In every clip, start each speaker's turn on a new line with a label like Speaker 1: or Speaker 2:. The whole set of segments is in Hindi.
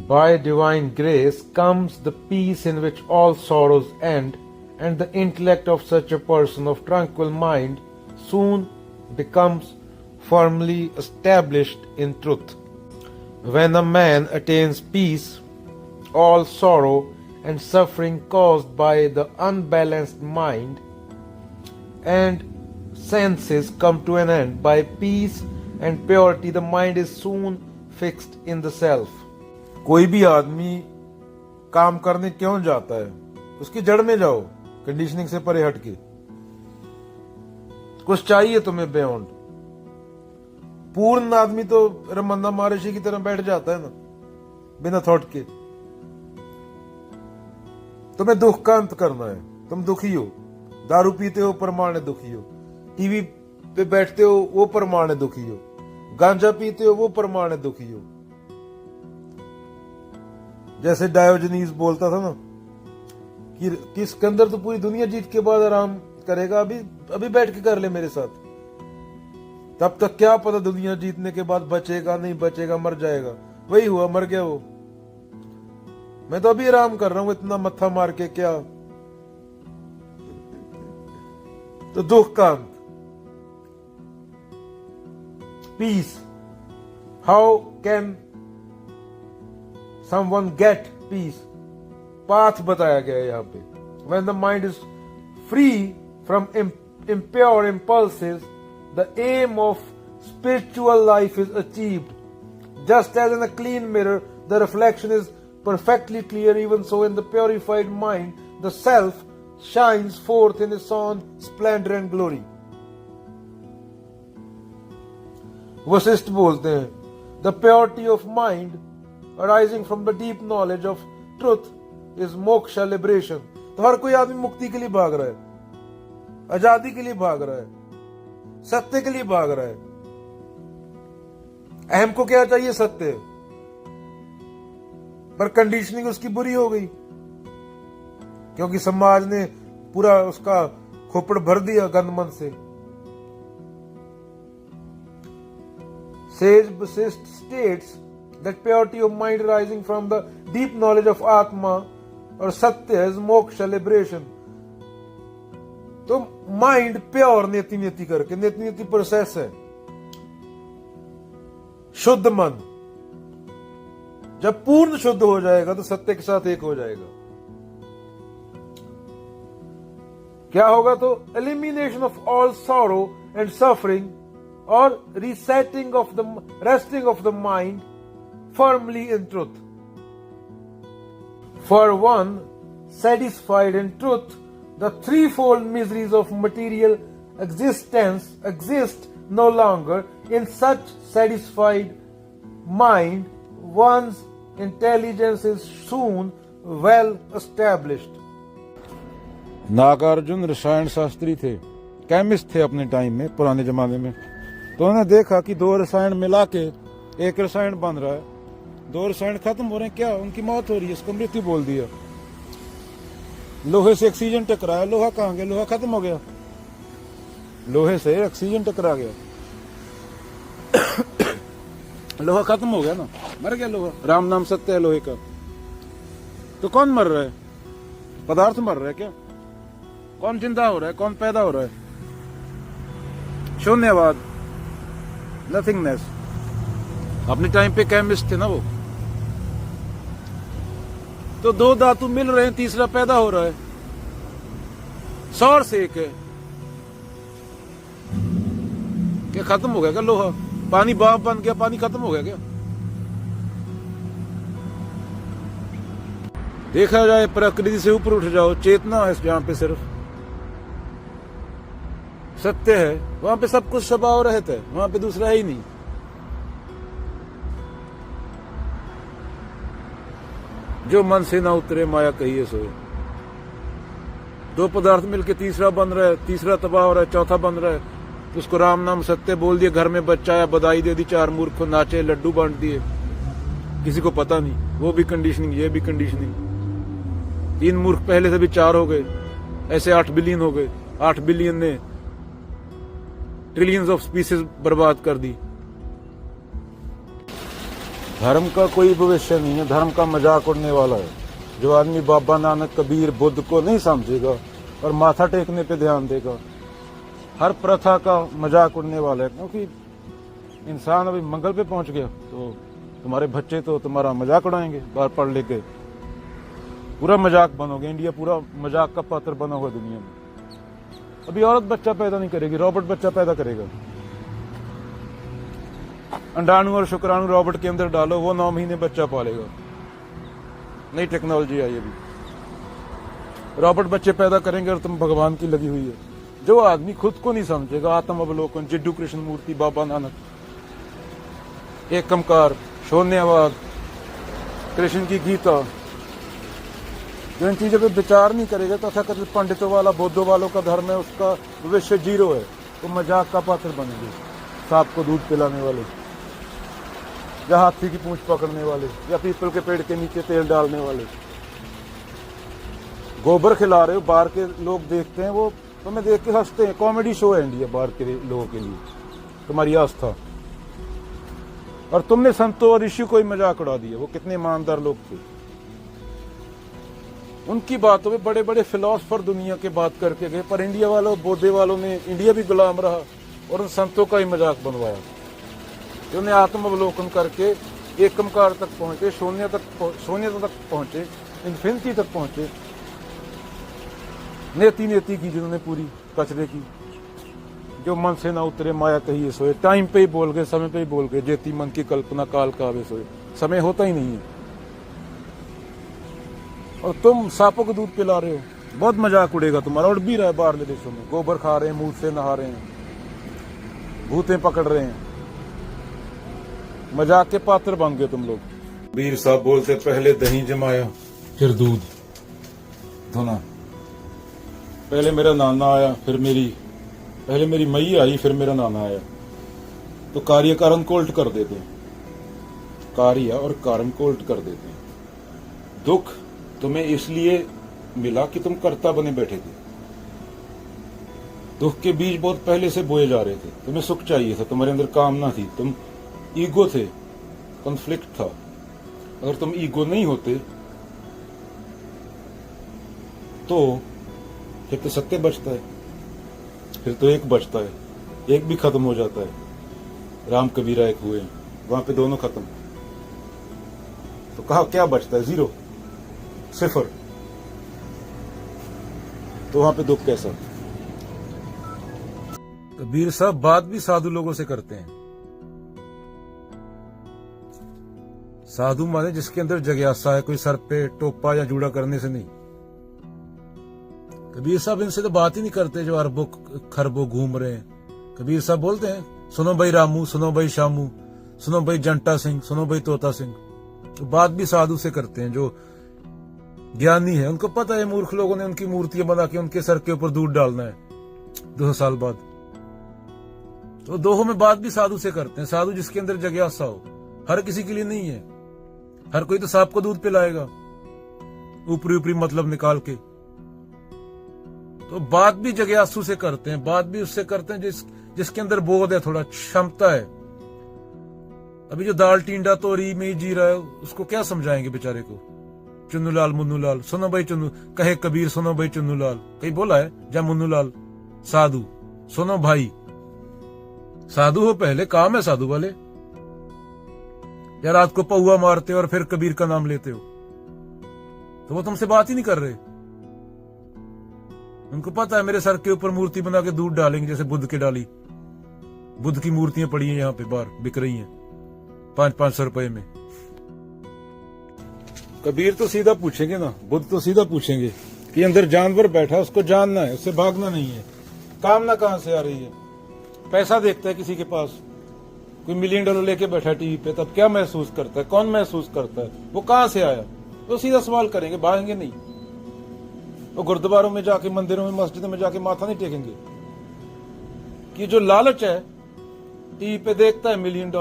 Speaker 1: By divine grace comes the peace in which all sorrows end, and the intellect of such a person of tranquil mind soon becomes firmly established in truth. When a man attains peace, all sorrow and suffering caused by the unbalanced mind and senses come to an end. By peace and purity, the mind is soon fixed in the self. कोई भी आदमी काम करने क्यों जाता है? उसकी जड़ में जाओ, कंडीशनिंग से परे हटके। कुछ चाहिए तुम्हें बियॉन्ड। पूर्ण आदमी तो रमन्ना महर्षि की तरह बैठ जाता है ना, बिना थॉट के। तुम्हें दुख का अंत करना है, तुम दुखी हो। दारू पीते हो, परमाणु दुखी हो। टीवी पे बैठते हो, वो परमाणु दुखी हो। गांजा पीते हो, वो परमाणु दुखी हो। जैसे डायोजनीस बोलता था ना कि इसके अंदर तो पूरी दुनिया जीत के बाद आराम करेगा, अभी बैठ के कर ले मेरे साथ। तब तक क्या पता दुनिया जीतने के बाद बचेगा नहीं बचेगा, मर जाएगा। वही हुआ, मर गया वो। मैं तो अभी आराम कर रहा हूं, इतना मत्था मार के क्या। तो दुख का अंत, peace. How can someone get peace? Path बताया गया है यहाँ पे। When the mind is free from impure impulses, the aim of spiritual life is achieved. Just as in a clean mirror, the reflection is perfectly clear, even so in the purified mind, the self shines forth in its own splendor and glory. Vashishtha बोलते हैं, the purity of mind arising from the deep knowledge of truth is moksha liberation. तो हर कोई आदमी मुक्ति के लिए भाग रहा है, आजादी के लिए भाग रहा है, सत्य के लिए भाग रहा है। अहम को क्या चाहिए? सत्य। पर कंडीशनिंग उसकी बुरी हो गई, क्योंकि समाज ने पूरा उसका खोपड़ भर दिया गंदमन से। Sage Vasisht states that purity of mind arising from the deep knowledge of Atma or Satya is moksha liberation. तो माइंड प्योर नेति नेति करके, नेति नेति प्रोसेस है, शुद्ध मन जब पूर्ण शुद्ध हो जाएगा तो सत्य के साथ एक हो जाएगा। क्या होगा? तो elimination of all sorrow and suffering और resetting of the resting of the mind firmly in truth. For one satisfied in truth, the threefold miseries of material existence exist no longer. In such satisfied mind, one's intelligence is soon well established. Nagarjuna रसायन शास्त्री थे, केमिस्ट थे अपने टाइम में, पुराने जमाने में। तो उन्होंने देखा कि दो रसायन मिला के एक रसायन बन रहा है, दो रसायन खत्म हो रहे हैं, क्या उनकी मौत हो रही है, इसको मृत्यु बोल दिया। लोहे से ऑक्सीजन टकराया, लोहा कहां गया? लोहा खत्म हो गया। लोहे से ऑक्सीजन टकरा गया, लोहा खत्म हो गया ना, मर गया लोहा। राम नाम सत्य है लोहे का। तो कौन मर रहा है? पदार्थ मर रहा है क्या? कौन जिंदा हो रहा है? कौन पैदा हो रहा है? शून्यवाद, नथिंगनेस। अपने टाइम पे केमिस्ट थे ना वो। तो दो धातु मिल रहे हैं, तीसरा पैदा हो रहा है। सौर से एक है, क्या खत्म हो गया क्या लोहा? पानी भाप बन गया, पानी खत्म हो गया क्या? देखा जाए प्रकृति से ऊपर उठ जाओ, चेतना है जहां पे सिर्फ सत्य है, वहां पे सब कुछ स्वभाव रहता है, वहां पे दूसरा है ही नहीं। जो मन से ना उतरे माया कहिए सोए। दो पदार्थ मिलके तीसरा बन रहा है, तीसरा तबाह हो रहा है, चौथा बन रहा है। तो उसको राम नाम सत्य बोल दिया, घर में बच्चा आया, बधाई दे दी, चार मूर्ख को नाचे, लड्डू बांट दिए, किसी को पता नहीं। वो भी कंडीशनिंग, ये भी कंडीशनिंग। 3 मूर्ख पहले से भी 4 हो गए, ऐसे 8 बिलियन हो गए। 8 बिलियन ने ट्रिलियंस ऑफ स्पीसीज बर्बाद कर दी।
Speaker 2: धर्म का कोई भविष्य नहीं है, धर्म का मजाक उड़ने वाला है। जो आदमी बाबा नानक, कबीर, बुद्ध को नहीं समझेगा और माथा टेकने पे ध्यान देगा, हर प्रथा का मजाक उड़ने वाला है। क्योंकि इंसान अभी मंगल पे पहुंच गया तो तुम्हारे बच्चे तो तुम्हारा मजाक उड़ाएंगे, बाहर पढ़ लिख के पूरा मजाक बनोगे। इंडिया पूरा मजाक का पात्र बना हुआ दुनिया में। अभी औरत बच्चा पैदा नहीं करेगी, रॉबोट बच्चा पैदा करेगा। अंडाणु और शुक्राणु रॉबोट के अंदर डालो, वो 9 महीने बच्चा पालेगा। नई टेक्नोलॉजी आई अभी, रॉबोट बच्चे पैदा करेंगे और तुम भगवान की लगी हुई है। जो आदमी खुद को नहीं समझेगा, आत्म अवलोकन, जिड्डू कृष्ण मूर्ति, बाबा नानक, एकमकार, शून्यवाद, कृष्ण की गीता, जो इन चीजों पे विचार नहीं करेगा, तथाकथित पंडितों वाला, बौद्धों वालों का धर्म है, उसका भविष्य 0 है। तो मजाक का पात्र बनेंगे। सांप को दूध पिलाने वाले, या हाथी की पूंछ पकड़ने वाले, या पीपल के पेड़ के नीचे तेल डालने वाले, गोबर खिला रहे हो। बाहर के लोग देखते हैं, वो तुम्हें देख के हंसते हैं। कॉमेडी शो है इंडिया बाहर के लोगों के लिए, तुम्हारी आस्था। और तुमने संतों और ऋषि को ही मजाक उड़ा दिया। वो कितने ईमानदार लोग थे, उनकी बातों में बड़े बड़े फिलोसफर दुनिया के बात करके गए, पर इंडिया वालों, बौद्धे वालों ने, इंडिया भी गुलाम रहा और उन संतों का ही मजाक बनवाया, जिन्होंने आत्मावलोकन करके एकमकार तक पहुंचे, शून्य तक पहुंचे, इन्फिनिटी तक पहुंचे। नेति की जिन्होंने पूरी कचरे की, जो मन से ना उतरे माया कहिए सोए। टाइम पे ही बोल गए, समय पे ही बोल गए, जेती मन की कल्पना काल का आवे सोए। समय होता ही नहीं है और तुम सांपों को दूध पिला रहे हो। बहुत मजाक उड़ेगा तुम्हारा। उड़ भी रहा है बाहर के देशों में, गोबर खा रहे हैं, मुंह से नहा रहे हैं, भूतें पकड़ रहे हैं। मजाक के पात्र बन गए तुम लोग। बीर साहब बोलते, पहले दही जमाया फिर दूध धोना। पहले मेरा नाना आया, फिर पहले मेरी मई आई, फिर मेरा नाना आया। तो कार्य कारण को उल्ट कर देते हैं, कार्य और कारण को उल्ट कर देते हैं। दुख तुम्हें इसलिए मिला कि तुम कर्ता बने बैठे थे। दुख के बीज बहुत पहले से बोए जा रहे थे। तुम्हें सुख चाहिए था, तुम्हारे अंदर कामना थी, तुम ईगो थे, कॉन्फ्लिक्ट था। अगर तुम ईगो नहीं होते तो फिर तो सत्य बचता है, फिर तो एक बचता है। एक भी खत्म हो जाता है। राम कबीरा एक हुए, वहां पे दोनों खत्म। तो कहा क्या बचता है? 0, 0। तो वहां पे दुख कैसा? कबीर साहब बात भी साधु लोगों से करते हैं। साधु माने जिसके अंदर जिज्ञासा है, कोई सर पे टोपा या जूड़ा करने से नहीं। कबीर साहब इनसे तो बात ही नहीं करते जो अरबों खरबों घूम रहे हैं। कबीर साहब बोलते हैं, सुनो भाई रामू, सुनो भाई शामू, सुनो भाई जंटा सिंह, सुनो भाई तोता सिंह। तो बात भी साधु से करते हैं जो ज्ञानी है। उनको पता है मूर्ख लोगों ने उनकी मूर्तियां बना के उनके सर के ऊपर दूध डालना है 200 साल बाद। तो दोहों में बात भी साधु से करते हैं। साधु जिसके अंदर जिज्ञासा हो। हर किसी के लिए नहीं है। हर कोई तो सांप को दूध पिलाएगा ऊपरी मतलब निकाल के। तो बात भी जिज्ञासु से करते हैं, बात भी उससे करते हैं जिसके अंदर बोध है, थोड़ा क्षमता है। अभी जो दाल टींडा तोरी में ही जी रहा है, उसको क्या समझाएंगे बेचारे को? चुन्नू लाल मुन्नू लाल, सुनो भाई चुन्नू, कहे कबीर सुनो भाई चुन्नू लाल। कहीं बोला है जा मुन्नू लाल? साधु सुनो भाई, साधु हो पहले, काम है साधु वाले। या रात को पौआ मारते हो और फिर कबीर का नाम लेते हो, तो वो तुमसे बात ही नहीं कर रहे। उनको पता है मेरे सर के ऊपर मूर्ति बना के दूध डालेंगे, जैसे बुद्ध के डाली। बुद्ध की मूर्तियां पड़ी हैं यहाँ पे, बाहर बिक रही हैं 500-500 रुपए में। कबीर तो सीधा पूछेंगे ना, बुद्ध तो सीधा पूछेंगे कि अंदर जानवर बैठा, उसको जानना है, उससे भागना नहीं है। कामना कहां से आ रही है? पैसा देखता है किसी के पास, कोई $1 मिलियन लेके बैठा टीवी पे, तब क्या महसूस करता है? कौन महसूस करता है? वो कहां से आया? तो सीधा सवाल करेंगे, भागेंगे नहीं। वो गुरुद्वारों में जाके, मंदिरों में, मस्जिदों में जाके माथा नहीं टेकेंगे। कि जो लालच है, टीवी पे देखता है $1 मिलियन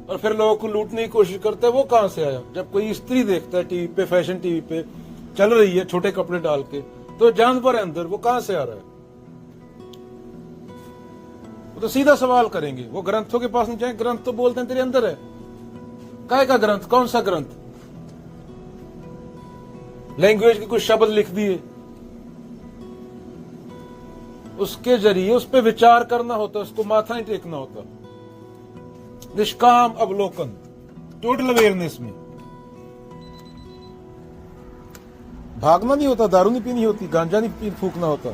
Speaker 2: और फिर लोगों को लूटने की कोशिश करता है, वो कहां से आया? जब कोई स्त्री देखता है टीवी पे, फैशन टीवी पे चल रही है छोटे कपड़े डाल के, तो जानवर है अंदर, वो कहां से आ रहा है? वो तो सीधा सवाल करेंगे। वो ग्रंथों के पास नहीं जाए, ग्रंथ तो बोलते हैं तेरे अंदर है। काय का ग्रंथ? कौन सा ग्रंथ? लैंग्वेज के कुछ शब्द लिख दिए, उसके जरिए उस पर विचार करना होता, उसको माथा नहीं टेकना होता। निष्काम अवलोकन, टोटल अवेयरनेस में। भागना नहीं होता, दारू नहीं पीनी होती, गांजा नहीं फूकना होता।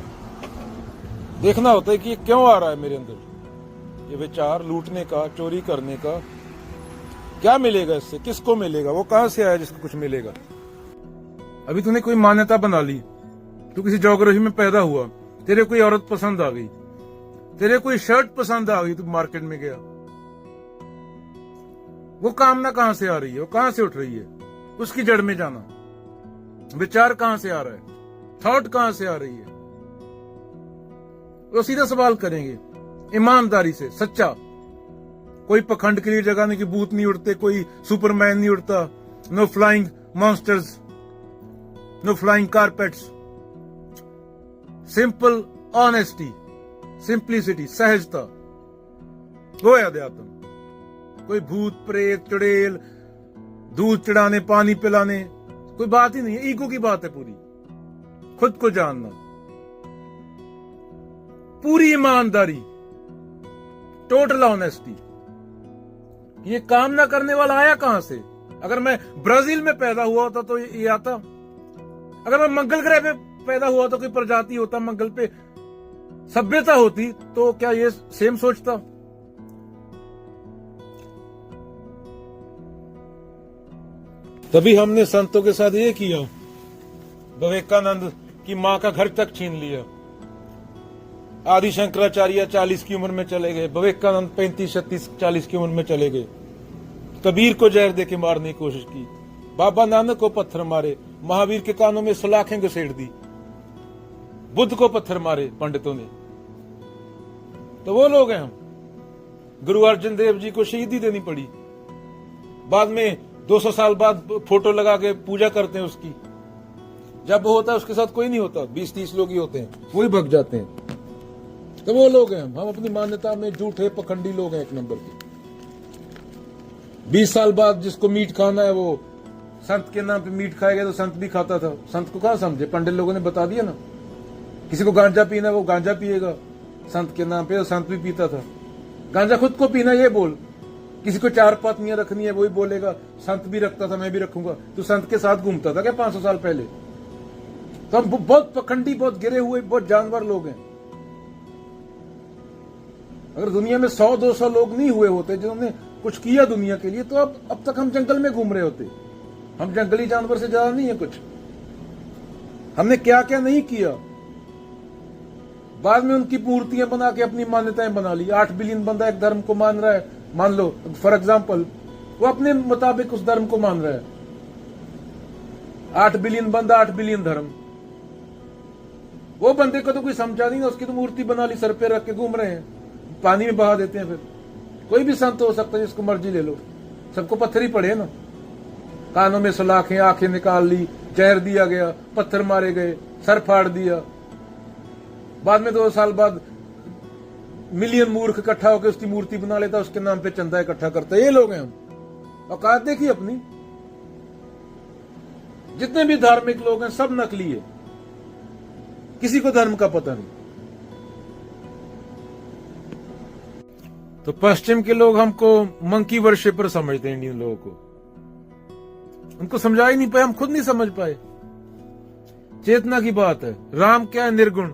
Speaker 2: देखना होता है कि ये क्यों आ रहा है मेरे अंदर, ये विचार लूटने का, चोरी करने का। क्या मिलेगा इससे? किसको मिलेगा? वो कहां से आया जिसको कुछ मिलेगा? अभी तूने कोई मान्यता बना ली, तू किसी ज्योग्राफी में पैदा हुआ, तेरे कोई औरत पसंद आ गई, तेरे कोई शर्ट पसंद आ गई, तू मार्केट में गया, वो कामना कहां से आ रही है? वो कहां से उठ रही है? उसकी जड़ में जाना। विचार कहां से आ रहा है? थॉट कहां से आ रही है? वो सीधा सवाल करेंगे ईमानदारी से, सच्चा। कोई पखंड के लिए जगाने की भूत नहीं उड़ते, कोई सुपरमैन नहीं उड़ता, no flying monsters, no flying carpets. Simple honesty, simplicity, सहजता, वो है अध्यात्म। कोई भूत प्रेत चुड़ैल, दूध चढ़ाने, पानी पिलाने, कोई बात ही नहीं है। ईगो की बात है पूरी। खुद को जानना, पूरी ईमानदारी, टोटल ऑनेस्टी। ये कामना करने वाला आया कहां से? अगर मैं ब्राजील में पैदा हुआ होता तो ये आता। अगर मैं मंगल ग्रह पे पैदा हुआ तो कोई प्रजाति होता, मंगल पे सभ्यता होती, तो क्या ये सेम सोचता? तभी हमने संतों के साथ ये किया। विवेकानंद की मां का घर तक छीन लिया। आदि शंकराचार्य 40 की उम्र में चले गए, विवेकानंद 35, 36, 40 की उम्र में चले गए। कबीर को जहर देके मारने की कोशिश की, बाबा नानक को पत्थर मारे, महावीर के कानों में सलाखें घसेड़ दी, बुद्ध को पत्थर मारे पंडितों ने। तो वो लोग हैं हम। गुरु अर्जुन देव जी को शहीदी देनी पड़ी, बाद में 200 साल बाद फोटो लगा के पूजा करते हैं उसकी। जब वो होता है उसके साथ कोई नहीं होता, 20-30 लोग ही होते हैं, वही भग जाते हैं। तो वो लोग हैं हम अपनी मान्यता में झूठे पखंडी लोग हैं, एक नंबर के। 20 साल बाद जिसको मीट खाना है वो संत के नाम पे मीट खाएगा, तो संत भी खाता था। संत को कहां समझे? पंडित लोगों ने बता दिया ना। किसी को गांजा पीना है वो गांजा पिएगा संत के नाम पे, तो संत भी पीता था। गांजा खुद को पीना ये बोल, किसी को 4 पत्नियां रखनी है वही बोलेगा संत भी रखता था, मैं भी रखूंगा। तो संत के साथ घूमता था क्या 500 साल पहले? तो हम बहुत पखंडी, बहुत गिरे हुए, बहुत जानवर लोग हैं। अगर दुनिया में 100-200 लोग नहीं हुए होते जिन्होंने कुछ किया दुनिया के लिए, तो अब तक हम जंगल में घूम रहे होते। हम जंगली जानवर से ज्यादा नहीं है कुछ। हमने क्या क्या नहीं किया। बाद में उनकी मूर्तियां बना के अपनी मान्यताएं बना ली। 8 बिलियन बंदा एक धर्म को मान रहा है, मान लो फॉर एग्जाम्पल, वो अपने मुताबिक उस धर्म को मान रहा है। 8 बिलियन बंदा, 8 बिलियन धर्म। वो बंदे को तो कोई समझा नहीं ना, उसकी तो मूर्ति बना ली, सर पे रख के घूम रहे हैं, पानी में बहा देते हैं। फिर कोई भी संत हो सकता है, जिसको मर्जी ले लो, सबको पत्थर ही पड़े ना। कानों में सलाखें, आंखें निकाल ली, जहर दिया गया, पत्थर मारे गए, सर फाड़ दिया। बाद में 2 साल बाद मिलियन मूर्ख इकट्ठा होकर उसकी मूर्ति बना लेता, उसके नाम पे चंदा इकट्ठा करता है। ये लोग हैं हम। औकात देखिए अपनी। जितने भी धार्मिक लोग हैं सब नकली है, किसी को धर्म का पता नहीं। तो पश्चिम के लोग हमको मंकी वर्शिपर समझते हैं, इंडियन लोगों को। उनको समझा ही नहीं पाए, हम खुद नहीं समझ पाए। चेतना की बात है। राम क्या है? निर्गुण।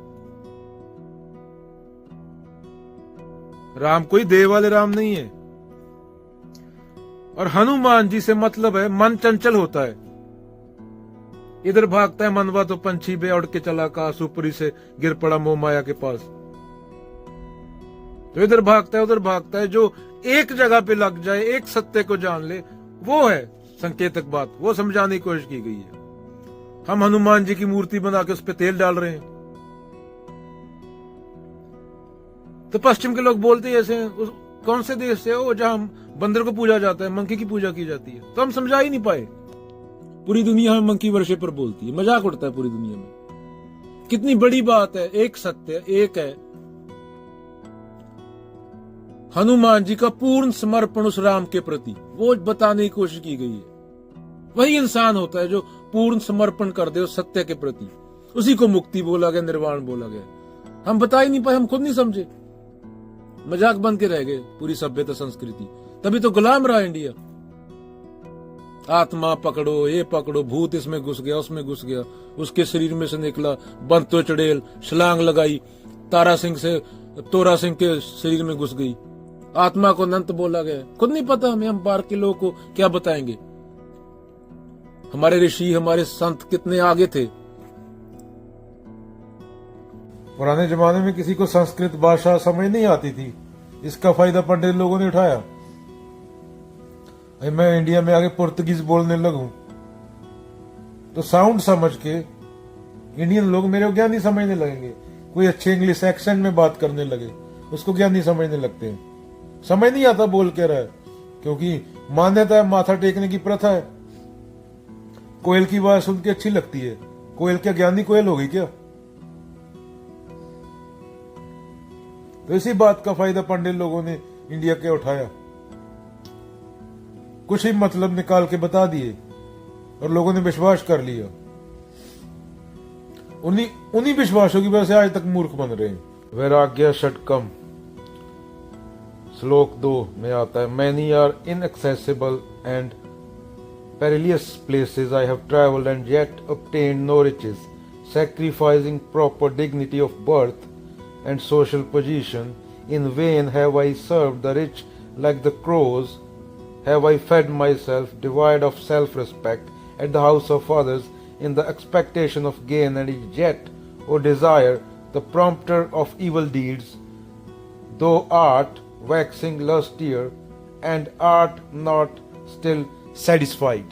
Speaker 2: राम कोई देव वाले राम नहीं है। और हनुमान जी से मतलब है मन चंचल होता है, इधर भागता है मनवा तो पंछी बे उड़ के चला आकाश, ऊपरी से गिर पड़ा मोह माया के पास। तो इधर भागता है उधर भागता है। जो एक जगह पे लग जाए, एक सत्य को जान ले, वो है संकेतक बात। वो समझाने की कोशिश की गई है। हम हनुमान जी की मूर्ति बना के उस पर तेल डाल रहे हैं। तो पश्चिम के लोग बोलते हैं ऐसे, कौन से देश से हो जहां बंदर को पूजा जाता है, मंकी की पूजा की जाती है? तो हम समझा ही नहीं पाए। पूरी दुनिया हमें मंकी वर्शिप पर बोलती है, मजाक उड़ता है पूरी दुनिया में। कितनी बड़ी बात है, एक सत्य एक है। हनुमान जी का पूर्ण समर्पण उस राम के प्रति, वो बताने की कोशिश की गई है। वही इंसान होता है जो पूर्ण समर्पण कर दे उस सत्य के प्रति। उसी को मुक्ति बोला गया, निर्वाण बोला गया। हम बता ही नहीं पाए, हम खुद नहीं समझे, मजाक बन के रह गए पूरी सभ्यता संस्कृति। तभी तो गुलाम रहा इंडिया। आत्मा पकड़ो, ये पकड़ो, भूत इसमें घुस गया, उसमें घुस गया, उसके शरीर में से निकला, बंतो चड़ेल, छलांग लगाई, तारा सिंह से तोरा सिंह के शरीर में घुस गई। आत्मा को अनंत बोला गया। खुद नहीं पता हमें, हम बाहर के लोगों को क्या बताएंगे। हमारे ऋषि, हमारे संत कितने आगे थे।
Speaker 1: पुराने जमाने में किसी को संस्कृत भाषा समझ नहीं आती थी, इसका फायदा पंडित लोगों ने उठाया। मैं इंडिया में आके पुर्तगीज बोलने लगूं तो साउंड समझ के इंडियन लोग मेरे को ज्ञानी समझने लगेंगे। कोई अच्छे इंग्लिश एक्सेंट में बात करने लगे, उसको ज्ञानी समझने लगते हैं। समझ नहीं आता बोल के रहा है, क्योंकि मान्यता है, माथा टेकने की प्रथा है। कोयल की आवाज सुन के अच्छी लगती है, कोयल क्या ज्ञानी कोयल होगी क्या? तो इसी बात का फायदा पंडित लोगों ने इंडिया के उठाया, कुछ ही मतलब निकाल के बता दिए और लोगों ने विश्वास कर लिया। उन्हीं विश्वासों की वजह से आज तक मूर्ख बन रहे हैं। वैराग्य षटकम श्लोक 2 में आता है, many are inaccessible and perilous places I have travelled and yet obtained no riches, sacrificing proper dignity of birth and social position. In vain have I served the rich like the crows, have I fed myself, devoid of self-respect, at the house of others, in the expectation of gain, and yet, O desire, the prompter of evil deeds, thou art waxing lustier, and art not still satisfied.